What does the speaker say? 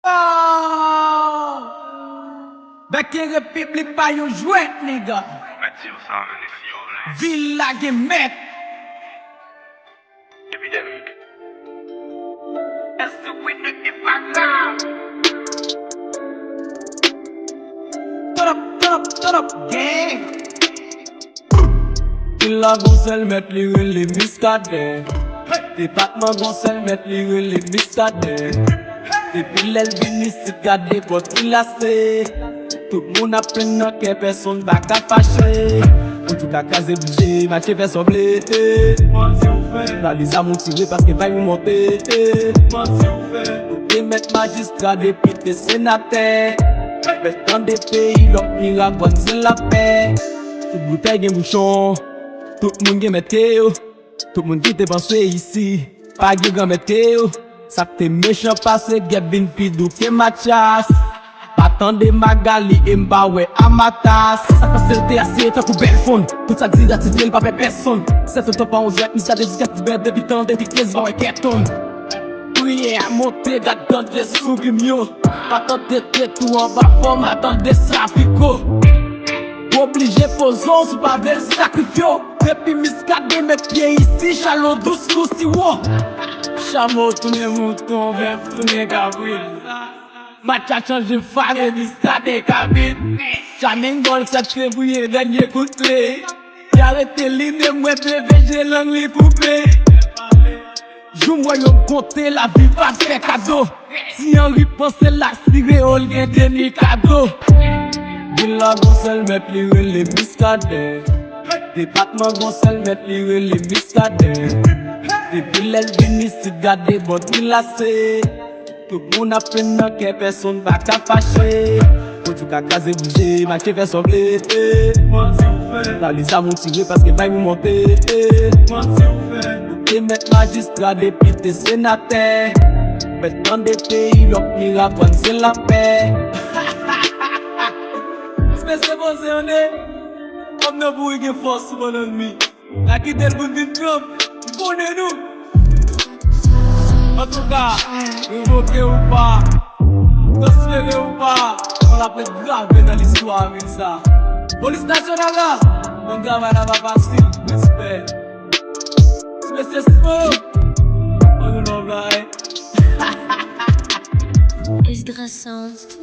Oh! Beke Republik pa yon jwet, nigga. Villa gen met. Epidemic. Est-ce que ne est pas grave? Turn up, gang. Villa gonsel met li rele miskade. Département gonsel met li rele miskade. Depuis l'el vini sit gade pot villa se. Tout moun a plen nan ke person va ka fache. Ou tout ka kaze bouge, mache fè soble. Man si ou fè, la lisa moun tire paske vay ou monte. Man si ou fè, ou te met magistrat depi te senate. Fè tan de peyi lop mirak wan se la pe. Tout bouteille gen bouchon, tout moun gen meteo. Tout moun ki te panse isi, pa gen gen meteo. Sa te méchant passe, get bin pidou ke machas. Patande magali e mbawe amatas. Sa passe te ase takou bel fon. Tout sa gzi gratifye l pa pe person. Se te topa on zet, mi sa de diskat be debitan de vitez bawe keton. Priye a monte, gatande sou grimyo. Patande te tou an ba form, atande safiko. Oblige pozon sou pa vel sakrifyo. Depi miskade me pie isi, chalon dous kousi wo. Chameau tourne mouton, vert tourne gavril. Matcha change fare, miskade kabine. Chamengol se trebouye, denye koutle. Yarete line mwen PVG lang li poupe. Jou mwen yon konte, la vi va fè kado. Si yon riponse la sire, ol gen deni kado. Villa gonsel met li rele miskade. Département gonsel met li rele miskade. Depuis l'el vini sit gade bot villa se. Tout moun a plen nan ke person va ka fache. Ou tout ka kaze bouge, mache fè soble. Man si ou fè, la lisa moun tire paske vay moun monte. Man si ou fè, ou te met magistrat depi te senate. Fè tan de peyi lop mirak wan se la pe. Spese pose yone, om nan bou gen fos sou bon enmi. La ki del boun din Trump, bonne nou. En tout cas, revoke ou pas, transféré ou pas, on l'a fait grave dans l'histoire avec ça. Police nationale là, on travaille là pas facile, respect. Spese on nous l'envoie. Esdra Sound.